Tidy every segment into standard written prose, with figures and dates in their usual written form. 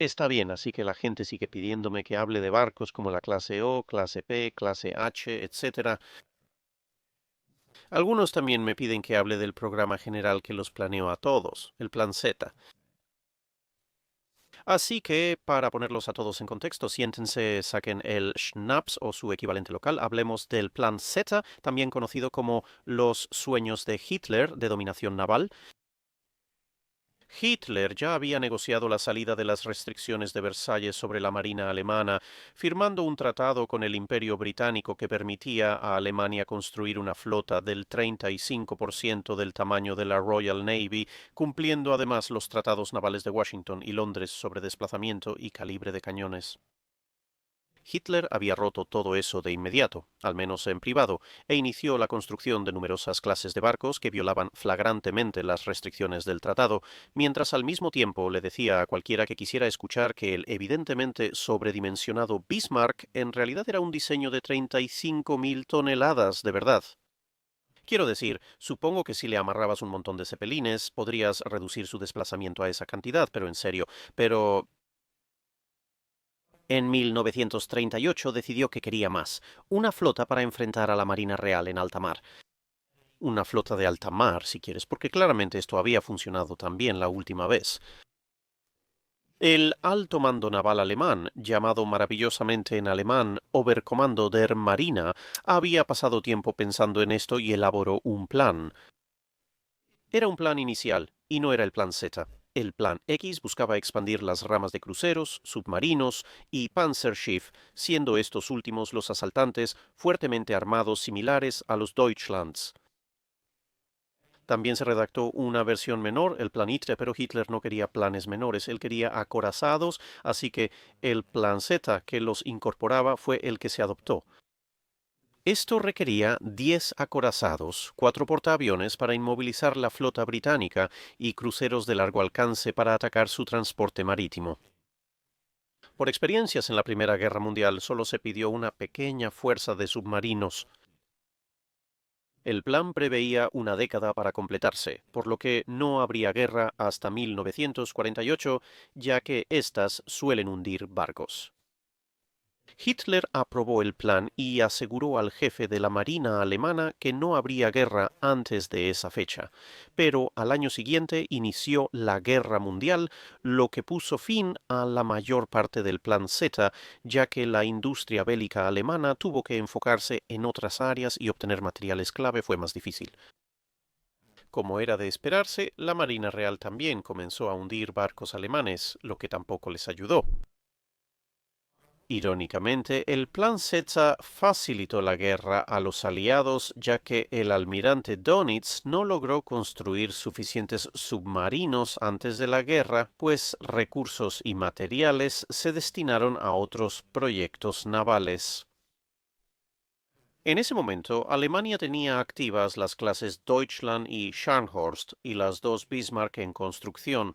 Está bien, así que la gente sigue pidiéndome que hable de barcos como la clase O, clase P, clase H, etcétera. Algunos también me piden que hable del programa general que los planeo a todos, el Plan Z. Así que, para ponerlos a todos en contexto, siéntense, saquen el Schnaps o su equivalente local, hablemos del Plan Z, también conocido como los sueños de Hitler de dominación naval. Hitler ya había negociado la salida de las restricciones de Versalles sobre la marina alemana, firmando un tratado con el Imperio Británico que permitía a Alemania construir una flota del 35% del tamaño de la Royal Navy, cumpliendo además los tratados navales de Washington y Londres sobre desplazamiento y calibre de cañones. Hitler había roto todo eso de inmediato, al menos en privado, e inició la construcción de numerosas clases de barcos que violaban flagrantemente las restricciones del tratado, mientras al mismo tiempo le decía a cualquiera que quisiera escuchar que el evidentemente sobredimensionado Bismarck en realidad era un diseño de 35.000 toneladas de verdad. Quiero decir, supongo que si le amarrabas un montón de cepelines, podrías reducir su desplazamiento a esa cantidad, pero en serio, en 1938 decidió que quería más, una flota para enfrentar a la Marina Real en alta mar. Una flota de alta mar, si quieres, porque claramente esto había funcionado también la última vez. El alto mando naval alemán, llamado maravillosamente en alemán Oberkommando der Marina, había pasado tiempo pensando en esto y elaboró un plan. Era un plan inicial, y no era el plan Z. El plan X buscaba expandir las ramas de cruceros, submarinos y Panzerschiff, siendo estos últimos los asaltantes fuertemente armados similares a los Deutschlands. También se redactó una versión menor, el plan ITRE, pero Hitler no quería planes menores, él quería acorazados, así que el plan Z que los incorporaba fue el que se adoptó. Esto requería 10 acorazados, 4 portaaviones para inmovilizar la flota británica y cruceros de largo alcance para atacar su transporte marítimo. Por experiencias en la Primera Guerra Mundial solo se pidió una pequeña fuerza de submarinos. El plan preveía una década para completarse, por lo que no habría guerra hasta 1948, ya que éstas suelen hundir barcos. Hitler aprobó el plan y aseguró al jefe de la Marina alemana que no habría guerra antes de esa fecha, pero al año siguiente inició la Guerra Mundial, lo que puso fin a la mayor parte del Plan Z, ya que la industria bélica alemana tuvo que enfocarse en otras áreas y obtener materiales clave fue más difícil. Como era de esperarse, la Marina Real también comenzó a hundir barcos alemanes, lo que tampoco les ayudó. Irónicamente, el Plan Z facilitó la guerra a los aliados ya que el almirante Dönitz no logró construir suficientes submarinos antes de la guerra, pues recursos y materiales se destinaron a otros proyectos navales. En ese momento, Alemania tenía activas las clases Deutschland y Scharnhorst y las dos Bismarck en construcción.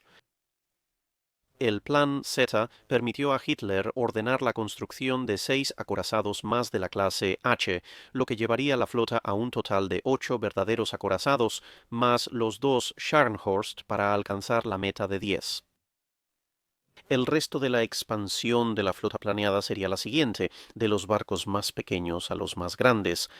El Plan Z permitió a Hitler ordenar la construcción de 6 acorazados más de la clase H, lo que llevaría la flota a un total de 8 verdaderos acorazados, más los 2 Scharnhorst para alcanzar la meta de 10. El resto de la expansión de la flota planeada sería la siguiente, de los barcos más pequeños a los más grandes.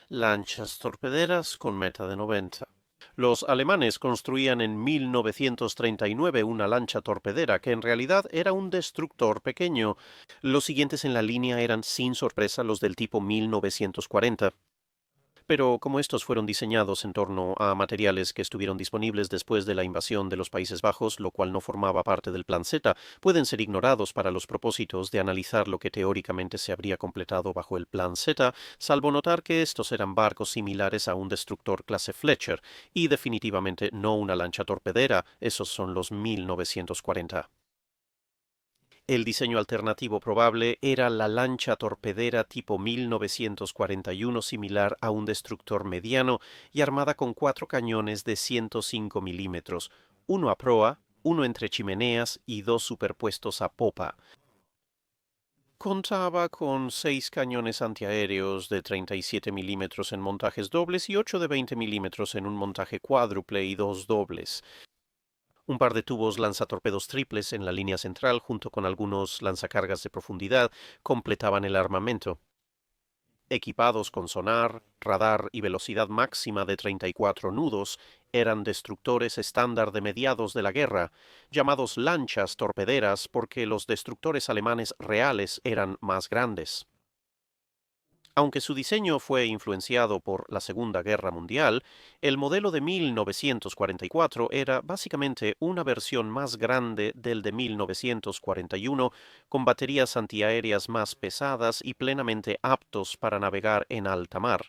Lanchas torpederas con meta de 90. Los alemanes construían en 1939 una lancha torpedera que en realidad era un destructor pequeño. Los siguientes en la línea eran sin sorpresa los del tipo 1940. Pero como estos fueron diseñados en torno a materiales que estuvieron disponibles después de la invasión de los Países Bajos, lo cual no formaba parte del Plan Z, pueden ser ignorados para los propósitos de analizar lo que teóricamente se habría completado bajo el Plan Z, salvo notar que estos eran barcos similares a un destructor clase Fletcher, y definitivamente no una lancha torpedera, esos son los 1940. El diseño alternativo probable era la lancha torpedera tipo 1941 similar a un destructor mediano y armada con 4 cañones de 105 milímetros, uno a proa, uno entre chimeneas y 2 superpuestos a popa. Contaba con 6 cañones antiaéreos de 37 milímetros en montajes dobles y 8 de 20 milímetros en un montaje cuádruple y 2 dobles. Un par de tubos lanzatorpedos triples en la línea central, junto con algunos lanzacargas de profundidad, completaban el armamento. Equipados con sonar, radar y velocidad máxima de 34 nudos, eran destructores estándar de mediados de la guerra, llamados lanchas torpederas porque los destructores alemanes reales eran más grandes. Aunque su diseño fue influenciado por la Segunda Guerra Mundial, el modelo de 1944 era básicamente una versión más grande del de 1941, con baterías antiaéreas más pesadas y plenamente aptos para navegar en alta mar.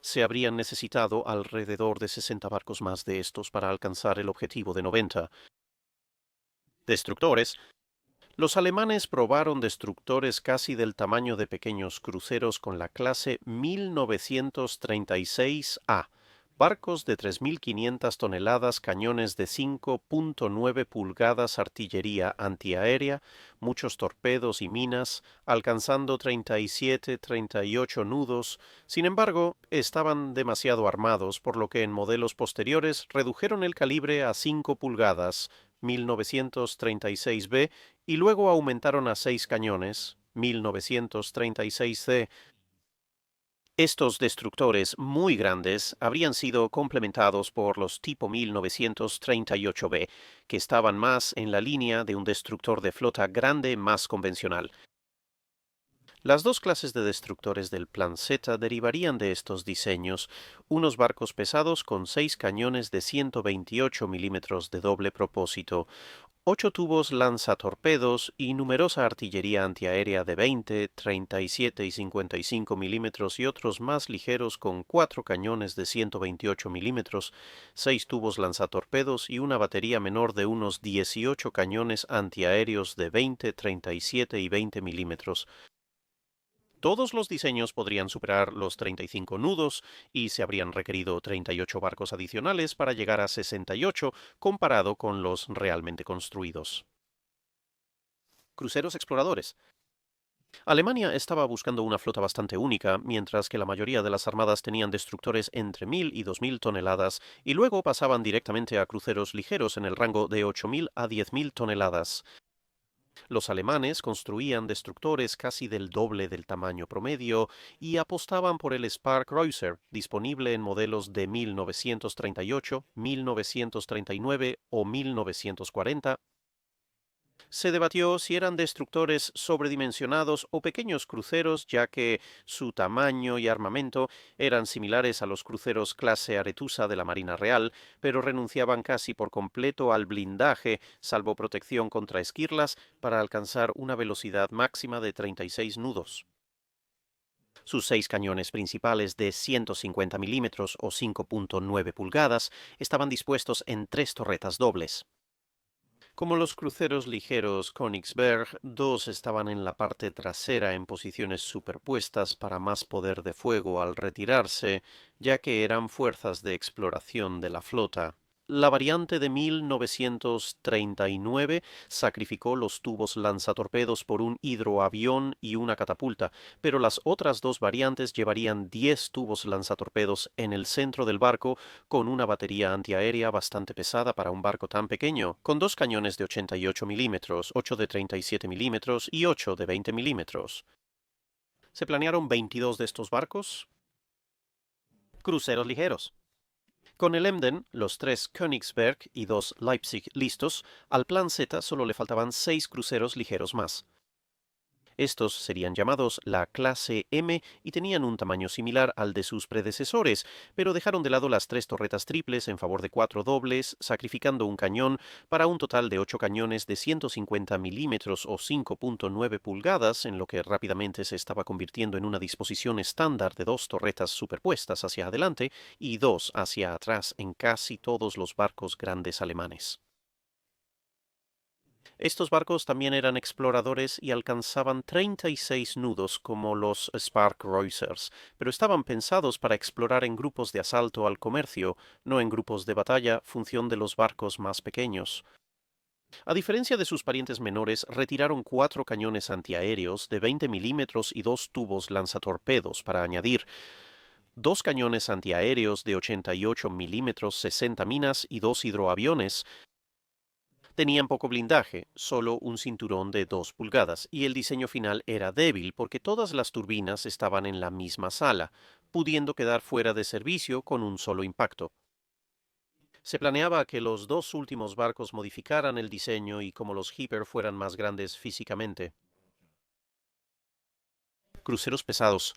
Se habrían necesitado alrededor de 60 barcos más de estos para alcanzar el objetivo de 90. Destructores. Los alemanes probaron destructores casi del tamaño de pequeños cruceros con la clase 1936A, barcos de 3.500 toneladas, cañones de 5.9 pulgadas, artillería antiaérea, muchos torpedos y minas, alcanzando 37-38 nudos. Sin embargo, estaban demasiado armados, por lo que en modelos posteriores redujeron el calibre a 5 pulgadas, 1936B, y luego aumentaron a 6 cañones, 1936C. Estos destructores muy grandes habrían sido complementados por los tipo 1938B, que estaban más en la línea de un destructor de flota grande más convencional. Las dos clases de destructores del Plan Z derivarían de estos diseños, unos barcos pesados con 6 cañones de 128 milímetros de doble propósito, 8 tubos lanzatorpedos y numerosa artillería antiaérea de 20, 37 y 55 milímetros y otros más ligeros con 4 cañones de 128 milímetros, 6 tubos lanzatorpedos y una batería menor de unos 18 cañones antiaéreos de 20, 37 y 20 milímetros. Todos los diseños podrían superar los 35 nudos y se habrían requerido 38 barcos adicionales para llegar a 68 comparado con los realmente construidos. Cruceros exploradores. Alemania estaba buscando una flota bastante única, mientras que la mayoría de las armadas tenían destructores entre 1.000 y 2.000 toneladas y luego pasaban directamente a cruceros ligeros en el rango de 8.000 a 10.000 toneladas. Los alemanes construían destructores casi del doble del tamaño promedio y apostaban por el Sparkreuser, disponible en modelos de 1938, 1939 o 1940. Se debatió si eran destructores sobredimensionados o pequeños cruceros, ya que su tamaño y armamento eran similares a los cruceros clase Arethusa de la Marina Real, pero renunciaban casi por completo al blindaje, salvo protección contra esquirlas, para alcanzar una velocidad máxima de 36 nudos. Sus 6 cañones principales de 150 milímetros o 5.9 pulgadas estaban dispuestos en 3 torretas dobles. Como los cruceros ligeros Königsberg, 2 estaban en la parte trasera en posiciones superpuestas para más poder de fuego al retirarse, ya que eran fuerzas de exploración de la flota. La variante de 1939 sacrificó los tubos lanzatorpedos por un hidroavión y una catapulta, pero las otras dos variantes llevarían 10 tubos lanzatorpedos en el centro del barco con una batería antiaérea bastante pesada para un barco tan pequeño, con 2 cañones de 88 milímetros, 8 de 37 milímetros y 8 de 20 milímetros. Se planearon 22 de estos barcos. Cruceros ligeros. Con el Emden, los 3 Königsberg y 2 Leipzig listos, al Plan Z solo le faltaban 6 cruceros ligeros más. Estos serían llamados la clase M y tenían un tamaño similar al de sus predecesores, pero dejaron de lado las 3 torretas triples en favor de 4 dobles, sacrificando un cañón para un total de 8 cañones de 150 milímetros o 5.9 pulgadas, en lo que rápidamente se estaba convirtiendo en una disposición estándar de 2 torretas superpuestas hacia adelante y 2 hacia atrás en casi todos los barcos grandes alemanes. Estos barcos también eran exploradores y alcanzaban 36 nudos como los Sparkreusers, pero estaban pensados para explorar en grupos de asalto al comercio, no en grupos de batalla, función de los barcos más pequeños. A diferencia de sus parientes menores, retiraron 4 cañones antiaéreos de 20 milímetros y 2 tubos lanzatorpedos para añadir. 2 cañones antiaéreos de 88 milímetros, 60 minas y 2 hidroaviones. Tenían poco blindaje, solo un cinturón de 2 pulgadas, y el diseño final era débil porque todas las turbinas estaban en la misma sala, pudiendo quedar fuera de servicio con un solo impacto. Se planeaba que los dos últimos barcos modificaran el diseño y como los Hipper fueran más grandes físicamente. Cruceros pesados.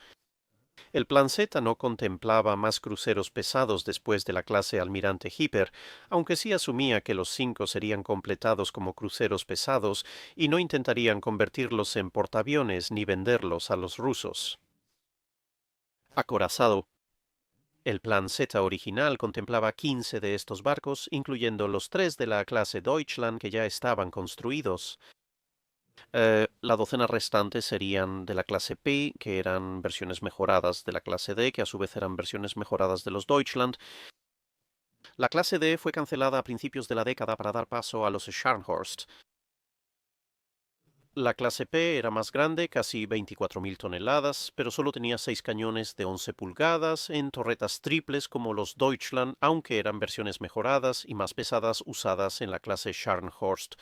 El plan Z no contemplaba más cruceros pesados después de la clase Almirante Hipper, aunque sí asumía que los 5 serían completados como cruceros pesados y no intentarían convertirlos en portaaviones ni venderlos a los rusos. Acorazado. El plan Z original contemplaba 15 de estos barcos, incluyendo los 3 de la clase Deutschland que ya estaban construidos. La docena restante serían de la clase P, que eran versiones mejoradas de la clase D, que a su vez eran versiones mejoradas de los Deutschland. La clase D fue cancelada a principios de la década para dar paso a los Scharnhorst. La clase P era más grande, casi 24.000 toneladas, pero solo tenía 6 cañones de 11 pulgadas en torretas triples como los Deutschland, aunque eran versiones mejoradas y más pesadas usadas en la clase Scharnhorst.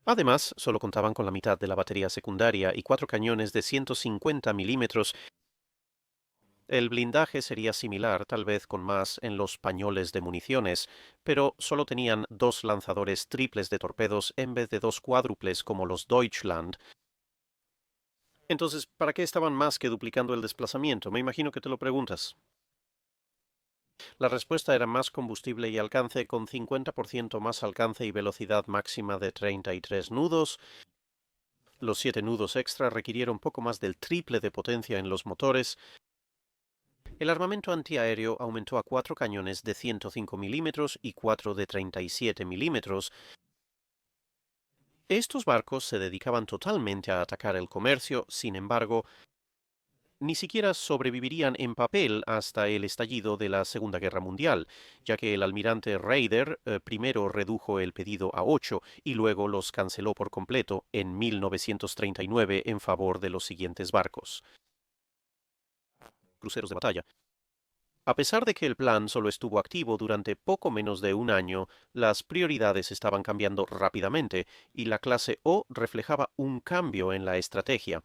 Además, solo contaban con la mitad de la batería secundaria y 4 cañones de 150 milímetros. El blindaje sería similar, tal vez con más, en los pañoles de municiones, pero solo tenían 2 lanzadores triples de torpedos en vez de 2 cuádruples como los Deutschland. Entonces, ¿para qué estaban más que duplicando el desplazamiento? Me imagino que te lo preguntas. La respuesta era más combustible y alcance, con 50% más alcance y velocidad máxima de 33 nudos. Los 7 nudos extra requirieron poco más del triple de potencia en los motores. El armamento antiaéreo aumentó a 4 cañones de 105 milímetros y 4 de 37 milímetros. Estos barcos se dedicaban totalmente a atacar el comercio, sin embargo, ni siquiera sobrevivirían en papel hasta el estallido de la Segunda Guerra Mundial, ya que el almirante Raeder primero redujo el pedido a 8 y luego los canceló por completo en 1939 en favor de los siguientes barcos. Cruceros de batalla. A pesar de que el plan solo estuvo activo durante poco menos de un año, las prioridades estaban cambiando rápidamente y la clase O reflejaba un cambio en la estrategia.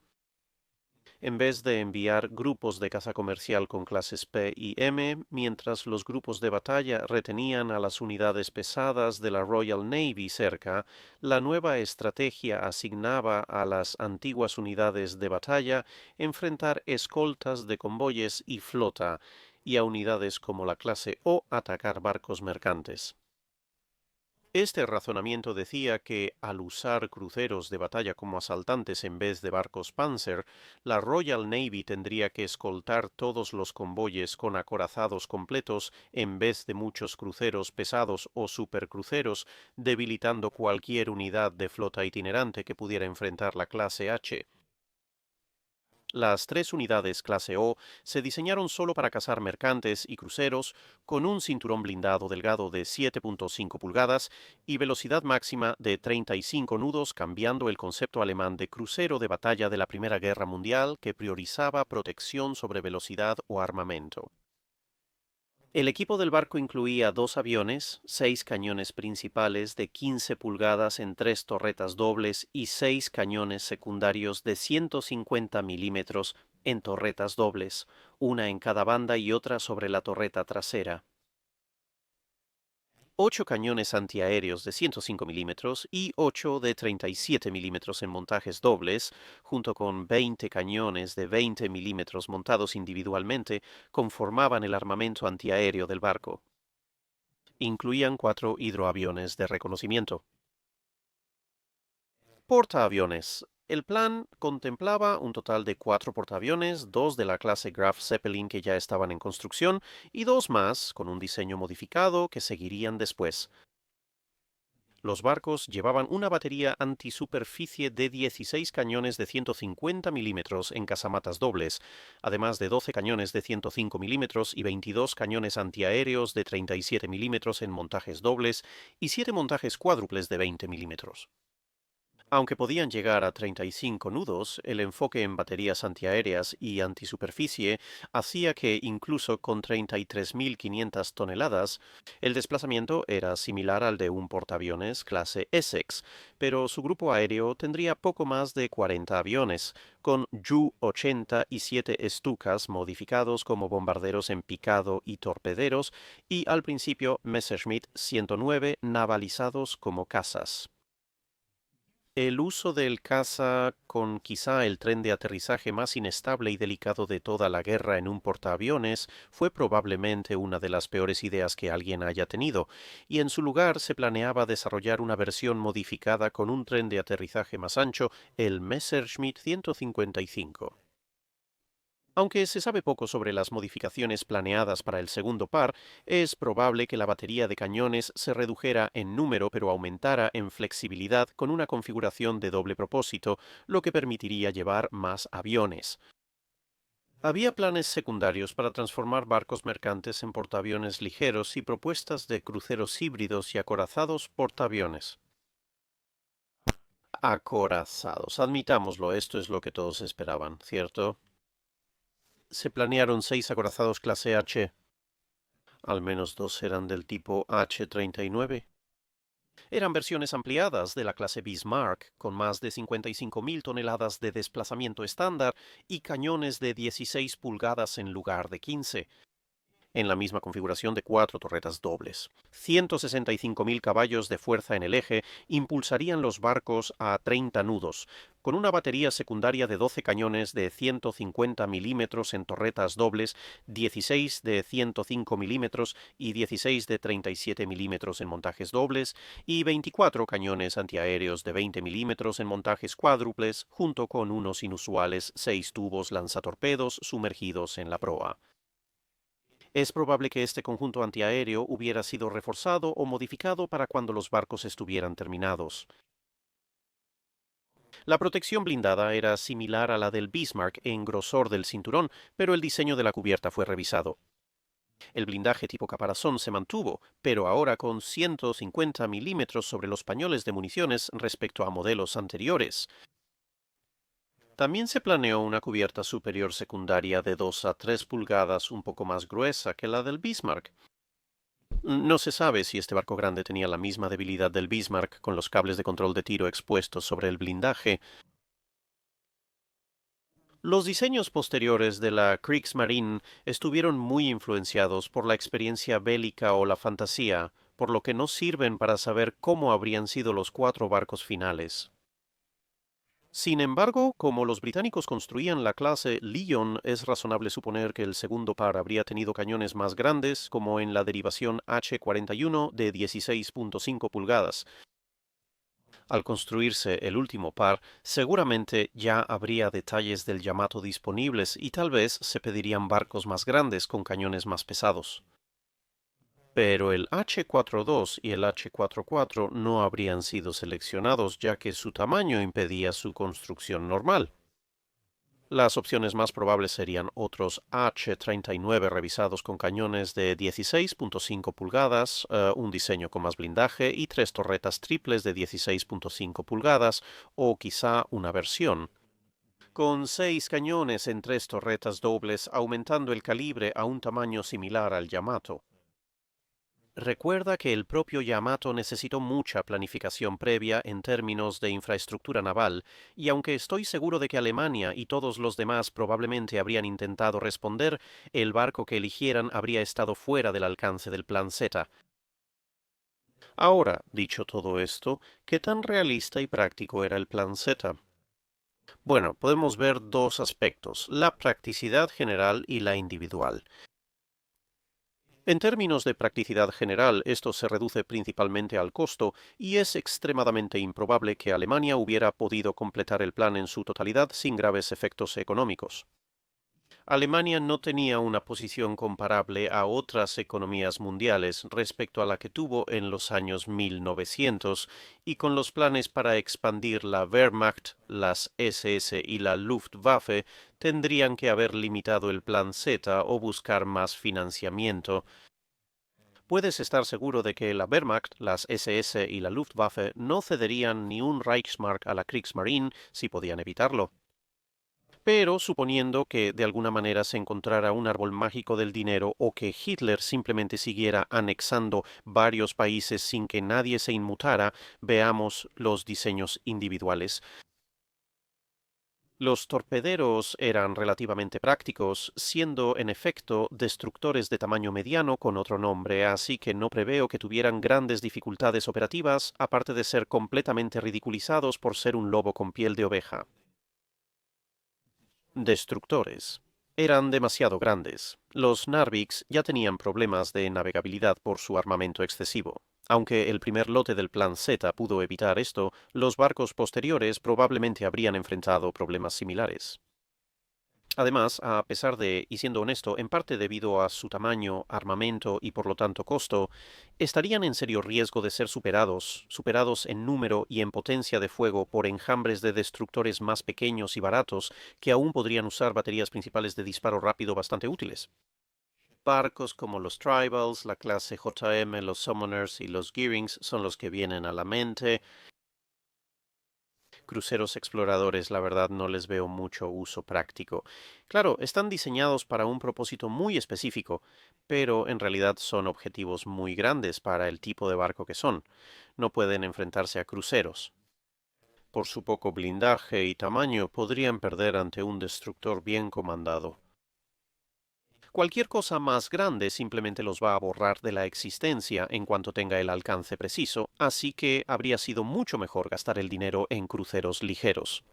En vez de enviar grupos de caza comercial con clases P y M, mientras los grupos de batalla retenían a las unidades pesadas de la Royal Navy cerca, la nueva estrategia asignaba a las antiguas unidades de batalla enfrentar escoltas de convoyes y flota, y a unidades como la clase O atacar barcos mercantes. Este razonamiento decía que, al usar cruceros de batalla como asaltantes en vez de barcos Panzer, la Royal Navy tendría que escoltar todos los convoyes con acorazados completos en vez de muchos cruceros pesados o supercruceros, debilitando cualquier unidad de flota itinerante que pudiera enfrentar la clase H. Las 3 unidades clase O se diseñaron solo para cazar mercantes y cruceros, con un cinturón blindado delgado de 7.5 pulgadas y velocidad máxima de 35 nudos, cambiando el concepto alemán de crucero de batalla de la Primera Guerra Mundial, que priorizaba protección sobre velocidad o armamento. El equipo del barco incluía 2 aviones, 6 cañones principales de 15 pulgadas en 3 torretas dobles y 6 cañones secundarios de 150 milímetros en torretas dobles, una en cada banda y otra sobre la torreta trasera. 8 cañones antiaéreos de 105 milímetros y 8 de 37 milímetros en montajes dobles, junto con 20 cañones de 20 milímetros montados individualmente, conformaban el armamento antiaéreo del barco. Incluían 4 hidroaviones de reconocimiento. Portaaviones. El plan contemplaba un total de 4 portaaviones, 2 de la clase Graf Zeppelin que ya estaban en construcción y 2 más con un diseño modificado que seguirían después. Los barcos llevaban una batería antisuperficie de 16 cañones de 150 milímetros en casamatas dobles, además de 12 cañones de 105 milímetros y 22 cañones antiaéreos de 37 milímetros en montajes dobles y 7 montajes cuádruples de 20 milímetros. Aunque podían llegar a 35 nudos, el enfoque en baterías antiaéreas y antisuperficie hacía que incluso con 33.500 toneladas, el desplazamiento era similar al de un portaaviones clase Essex, pero su grupo aéreo tendría poco más de 40 aviones, con Ju-80 y 7 Stukas modificados como bombarderos en picado y torpederos, y al principio Messerschmitt 109 navalizados como cazas. El uso del caza con quizá el tren de aterrizaje más inestable y delicado de toda la guerra en un portaaviones fue probablemente una de las peores ideas que alguien haya tenido, y en su lugar se planeaba desarrollar una versión modificada con un tren de aterrizaje más ancho, el Messerschmitt 155. Aunque se sabe poco sobre las modificaciones planeadas para el segundo par, es probable que la batería de cañones se redujera en número pero aumentara en flexibilidad con una configuración de doble propósito, lo que permitiría llevar más aviones. Había planes secundarios para transformar barcos mercantes en portaaviones ligeros y propuestas de cruceros híbridos y acorazados portaaviones. Acorazados, admitámoslo, esto es lo que todos esperaban, ¿cierto? Se planearon 6 acorazados clase H. Al menos 2 eran del tipo H-39. Eran versiones ampliadas de la clase Bismarck, con más de 55.000 toneladas de desplazamiento estándar y cañones de 16 pulgadas en lugar de 15, en la misma configuración de 4 torretas dobles. 165.000 caballos de fuerza en el eje impulsarían los barcos a 30 nudos, con una batería secundaria de 12 cañones de 150 milímetros en torretas dobles, 16 de 105 milímetros y 16 de 37 milímetros en montajes dobles, y 24 cañones antiaéreos de 20 milímetros en montajes cuádruples, junto con unos inusuales 6 tubos lanzatorpedos sumergidos en la proa. Es probable que este conjunto antiaéreo hubiera sido reforzado o modificado para cuando los barcos estuvieran terminados. La protección blindada era similar a la del Bismarck en grosor del cinturón, pero el diseño de la cubierta fue revisado. El blindaje tipo caparazón se mantuvo, pero ahora con 150 milímetros sobre los pañoles de municiones respecto a modelos anteriores. También se planeó una cubierta superior secundaria de 2 a 3 pulgadas un poco más gruesa que la del Bismarck. No se sabe si este barco grande tenía la misma debilidad del Bismarck con los cables de control de tiro expuestos sobre el blindaje. Los diseños posteriores de la Kriegsmarine estuvieron muy influenciados por la experiencia bélica o la fantasía, por lo que no sirven para saber cómo habrían sido los 4 barcos finales. Sin embargo, como los británicos construían la clase Lion, es razonable suponer que el segundo par habría tenido cañones más grandes, como en la derivación H-41 de 16.5 pulgadas. Al construirse el último par, seguramente ya habría detalles del Yamato disponibles y tal vez se pedirían barcos más grandes con cañones más pesados. Pero el H-42 y el H-44 no habrían sido seleccionados ya que su tamaño impedía su construcción normal. Las opciones más probables serían otros H-39 revisados con cañones de 16.5 pulgadas, un diseño con más blindaje y 3 torretas triples de 16.5 pulgadas, o quizá una versión con 6 cañones en 3 torretas dobles, aumentando el calibre a un tamaño similar al Yamato. Recuerda que el propio Yamato necesitó mucha planificación previa en términos de infraestructura naval, y aunque estoy seguro de que Alemania y todos los demás probablemente habrían intentado responder, el barco que eligieran habría estado fuera del alcance del Plan Z. Ahora, dicho todo esto, ¿qué tan realista y práctico era el Plan Z? Bueno, podemos ver dos aspectos, la practicidad general y la individual. En términos de practicidad general, esto se reduce principalmente al costo, y es extremadamente improbable que Alemania hubiera podido completar el plan en su totalidad sin graves efectos económicos. Alemania no tenía una posición comparable a otras economías mundiales respecto a la que tuvo en los años 1900, y con los planes para expandir la Wehrmacht, las SS y la Luftwaffe, tendrían que haber limitado el Plan Z o buscar más financiamiento. puedes estar seguro de que la Wehrmacht, las SS y la Luftwaffe no cederían ni un Reichsmark a la Kriegsmarine si podían evitarlo. Pero suponiendo que de alguna manera se encontrara un árbol mágico del dinero o que Hitler simplemente siguiera anexando varios países sin que nadie se inmutara, veamos los diseños individuales. Los torpederos eran relativamente prácticos, siendo en efecto destructores de tamaño mediano con otro nombre, así que no preveo que tuvieran grandes dificultades operativas, aparte de ser completamente ridiculizados por ser un lobo con piel de oveja. Destructores. Eran demasiado grandes. Los Narviks ya tenían problemas de navegabilidad por su armamento excesivo. Aunque el primer lote del Plan Z pudo evitar esto, los barcos posteriores probablemente habrían enfrentado problemas similares. Además, a pesar de, y siendo honesto, en parte debido a su tamaño, armamento y por lo tanto costo, estarían en serio riesgo de ser superados en número y en potencia de fuego por enjambres de destructores más pequeños y baratos que aún podrían usar baterías principales de disparo rápido bastante útiles. Barcos como los Tribals, la clase JM, los Summoners y los Gearings son los que vienen a la mente. Cruceros exploradores, la verdad, no les veo mucho uso práctico. Claro, están diseñados para un propósito muy específico, pero en realidad son objetivos muy grandes para el tipo de barco que son. No pueden enfrentarse a cruceros. Por su poco blindaje y tamaño, podrían perder ante un destructor bien comandado. Cualquier cosa más grande simplemente los va a borrar de la existencia en cuanto tenga el alcance preciso, así que habría sido mucho mejor gastar el dinero en cruceros ligeros.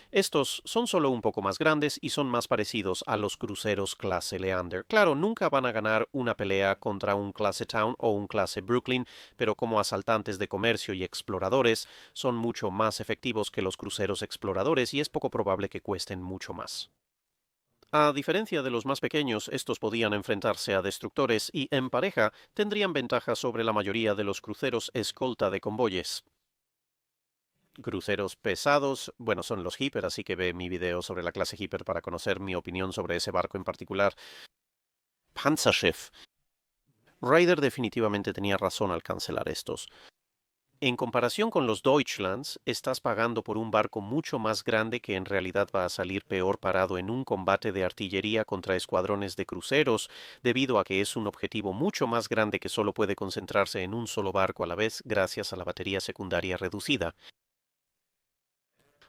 Estos son solo un poco más grandes y son más parecidos a los cruceros clase Leander. Claro, nunca van a ganar una pelea contra un clase Town o un clase Brooklyn, pero como asaltantes de comercio y exploradores son mucho más efectivos que los cruceros exploradores y es poco probable que cuesten mucho más. A diferencia de los más pequeños, estos podían enfrentarse a destructores y, en pareja, tendrían ventaja sobre la mayoría de los cruceros escolta de convoyes. Cruceros pesados, bueno, son los Hipper, así que ve mi video sobre la clase Hipper para conocer mi opinión sobre ese barco en particular. Panzerschiff. Ryder definitivamente tenía razón al cancelar estos. En comparación con los Deutschlands, estás pagando por un barco mucho más grande que en realidad va a salir peor parado en un combate de artillería contra escuadrones de cruceros, debido a que es un objetivo mucho más grande que solo puede concentrarse en un solo barco a la vez gracias a la batería secundaria reducida.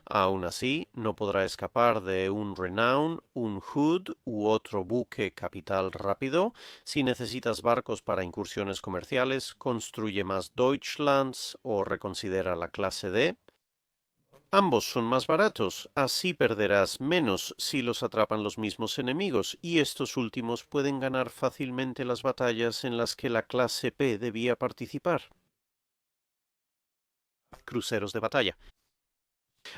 Aún así, no podrá escapar de un Renown, un Hood u otro buque capital rápido. Si necesitas barcos para incursiones comerciales, construye más Deutschlands o reconsidera la clase D. Ambos son más baratos, así perderás menos si los atrapan los mismos enemigos, y estos últimos pueden ganar fácilmente las batallas en las que la clase P debía participar. Cruceros de batalla.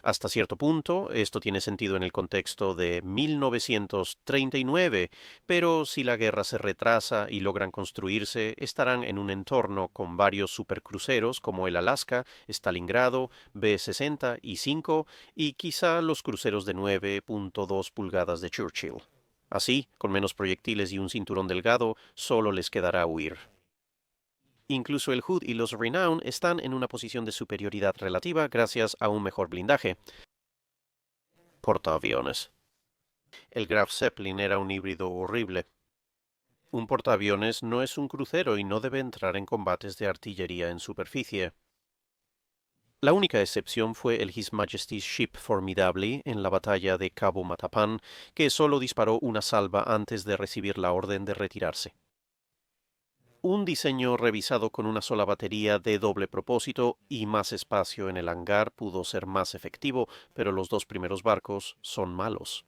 Hasta cierto punto, esto tiene sentido en el contexto de 1939, pero si la guerra se retrasa y logran construirse, estarán en un entorno con varios supercruceros como el Alaska, Stalingrado, B-60 y 5 y quizá los cruceros de 9.2 pulgadas de Churchill. Así, con menos proyectiles y un cinturón delgado, solo les quedará huir. Incluso el Hood y los Renown están en una posición de superioridad relativa gracias a un mejor blindaje. Portaaviones. El Graf Zeppelin era un híbrido horrible. Un portaaviones no es un crucero y no debe entrar en combates de artillería en superficie. La única excepción fue el His Majesty's Ship Formidable en la batalla de Cabo Matapan, que solo disparó una salva antes de recibir la orden de retirarse. Un diseño revisado con una sola batería de doble propósito y más espacio en el hangar pudo ser más efectivo, pero los dos primeros barcos son malos.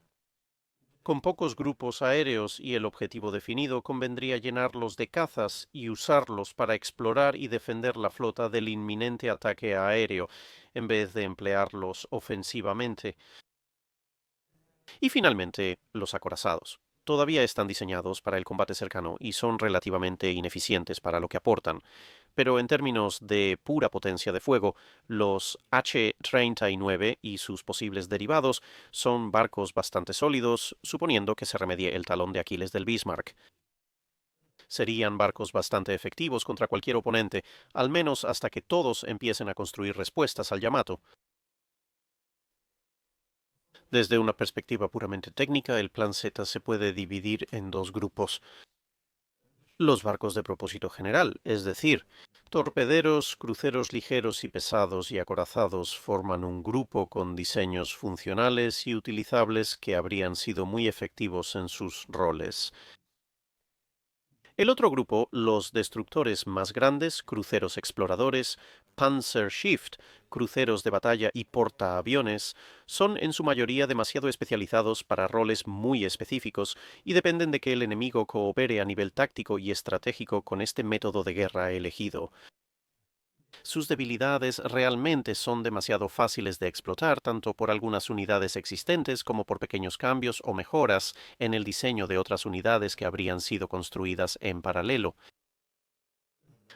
Con pocos grupos aéreos y el objetivo definido, convendría llenarlos de cazas y usarlos para explorar y defender la flota del inminente ataque aéreo, en vez de emplearlos ofensivamente. Y finalmente, los acorazados. Todavía están diseñados para el combate cercano y son relativamente ineficientes para lo que aportan, pero en términos de pura potencia de fuego, los H-39 y sus posibles derivados son barcos bastante sólidos, suponiendo que se remedie el talón de Aquiles del Bismarck. Serían barcos bastante efectivos contra cualquier oponente, al menos hasta que todos empiecen a construir respuestas al Yamato. Desde una perspectiva puramente técnica, el Plan Z se puede dividir en dos grupos. Los barcos de propósito general, es decir, torpederos, cruceros ligeros y pesados y acorazados forman un grupo con diseños funcionales y utilizables que habrían sido muy efectivos en sus roles. El otro grupo, los destructores más grandes, cruceros exploradores, Panzerschiff, cruceros de batalla y portaaviones, son en su mayoría demasiado especializados para roles muy específicos y dependen de que el enemigo coopere a nivel táctico y estratégico con este método de guerra elegido. Sus debilidades realmente son demasiado fáciles de explotar tanto por algunas unidades existentes como por pequeños cambios o mejoras en el diseño de otras unidades que habrían sido construidas en paralelo.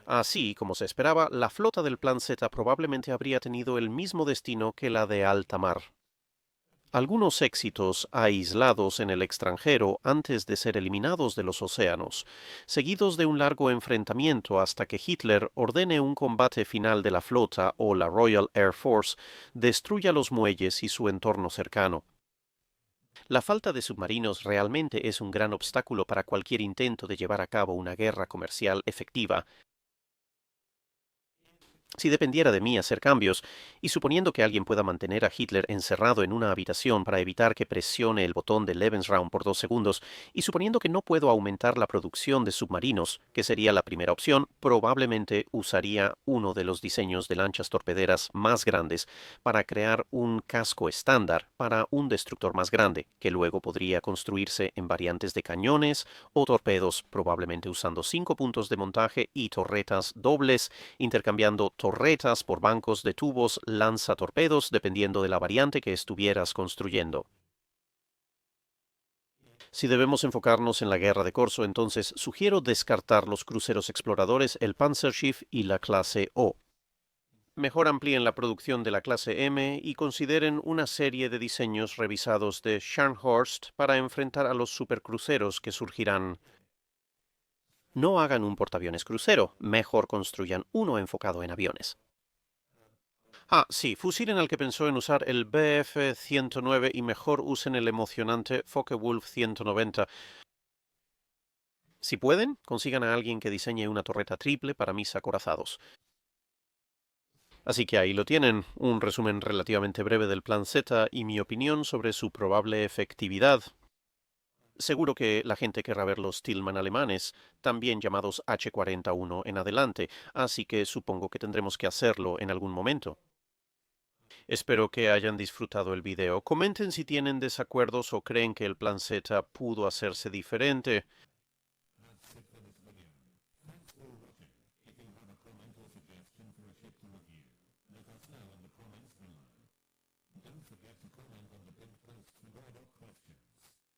Así, como se esperaba, la flota del Plan Z probablemente habría tenido el mismo destino que la de alta mar. Algunos éxitos aislados en el extranjero antes de ser eliminados de los océanos, seguidos de un largo enfrentamiento hasta que Hitler ordene un combate final de la flota o la Royal Air Force destruya los muelles y su entorno cercano. La falta de submarinos realmente es un gran obstáculo para cualquier intento de llevar a cabo una guerra comercial efectiva. Si dependiera de mí hacer cambios, y suponiendo que alguien pueda mantener a Hitler encerrado en una habitación para evitar que presione el botón de Lebensraum por 2 segundos, y suponiendo que no puedo aumentar la producción de submarinos, que sería la primera opción, probablemente usaría uno de los diseños de lanchas torpederas más grandes para crear un casco estándar para un destructor más grande, que luego podría construirse en variantes de cañones o torpedos, probablemente usando 5 puntos de montaje y torretas dobles, intercambiando torretas por bancos de tubos lanzatorpedos dependiendo de la variante que estuvieras construyendo. Si debemos enfocarnos en la guerra de corso, entonces sugiero descartar los cruceros exploradores, el Panzerschiff y la clase O. Mejor amplíen la producción de la clase M y consideren una serie de diseños revisados de Scharnhorst para enfrentar a los supercruceros que surgirán. No hagan un portaaviones crucero, mejor construyan uno enfocado en aviones. Sí, fusilen al que pensó en usar el Bf-109 y mejor usen el emocionante Focke-Wulf 190. Si pueden, consigan a alguien que diseñe una torreta triple para mis acorazados. Así que ahí lo tienen, un resumen relativamente breve del Plan Z y mi opinión sobre su probable efectividad. Seguro que la gente querrá ver los Tillman alemanes, también llamados H-41 en adelante, así que supongo que tendremos que hacerlo en algún momento. Espero que hayan disfrutado el video. Comenten si tienen desacuerdos o creen que el Plan Z pudo hacerse diferente.